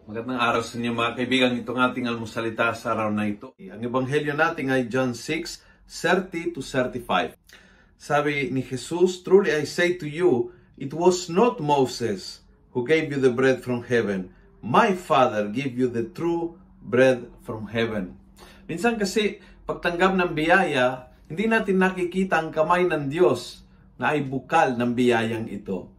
Magandang araw sa inyo mga kaibigan. Itong ating almusalita sa araw na ito. Ang ebanghelyo natin ay John 6:30-35. Sabi ni Jesus, "Truly I say to you, it was not Moses who gave you the bread from heaven. My Father gave you the true bread from heaven." Minsan kasi pagtanggap ng biyaya, hindi natin nakikita ang kamay ng Diyos na ay bukal ng biyayang ito.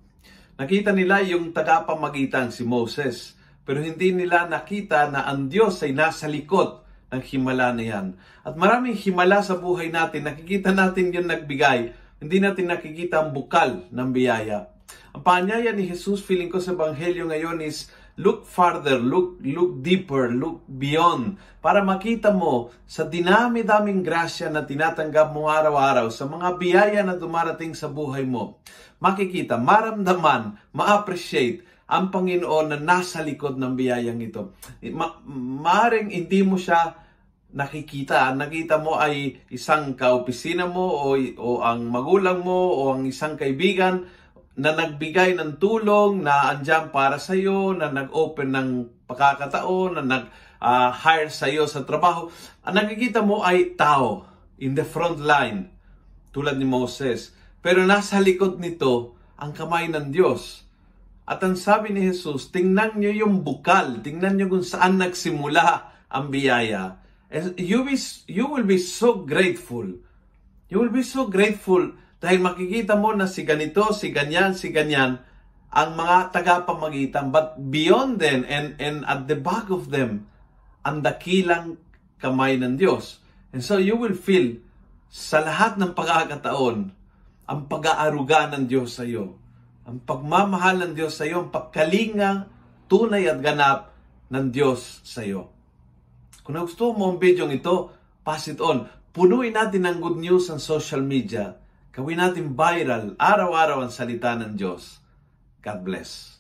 Nakita nila yung tagapamagitan si Moses, pero hindi nila nakita na ang Diyos ay nasa likod ng himala na yan. At maraming himala sa buhay natin, nakikita natin yung nagbigay, hindi natin nakikita ang bukal ng biyaya. Ang paanyaya ni Jesus, feeling ko sa Ebanghelyo ngayon is, look farther, look deeper, look beyond, para makita mo sa dinami-daming grasya na tinatanggap mo araw-araw, sa mga biyaya na dumarating sa buhay mo, makikita, maramdaman, ma-appreciate ang Panginoon na nasa likod ng biyayang ito. Maaring hindi mo siya nakikita. Ang nakita mo ay isang kaopisina mo o ang magulang mo o ang isang kaibigan na nagbigay ng tulong, na andyan para sa iyo, na nag-open ng pagkakataon, na nag-hire sa iyo sa trabaho. Ang nakikita mo ay tao in the front line, tulad ni Moses. Pero nasa likod nito ang kamay ng Diyos. At ang sabi ni Jesus, tingnan nyo yung bukal, tingnan nyo kung saan nagsimula ang biyaya. And you will be so grateful. You will be so grateful dahil makikita mo na si ganito, si ganyan, ang mga tagapamagitan. But beyond them and at the back of them, ang dakilang kamay ng Diyos. And so you will feel sa lahat ng pagkakataon, ang pag-aaruga ng Diyos sa iyo. Ang pagmamahal ng Diyos sa iyo, ang pagkalinga, tunay at ganap ng Diyos sa iyo. Kung gusto mo ang video ito, pass it on. Punuin natin ang good news sa social media. Gawin natin viral, araw-araw ang salita ng Diyos. God bless.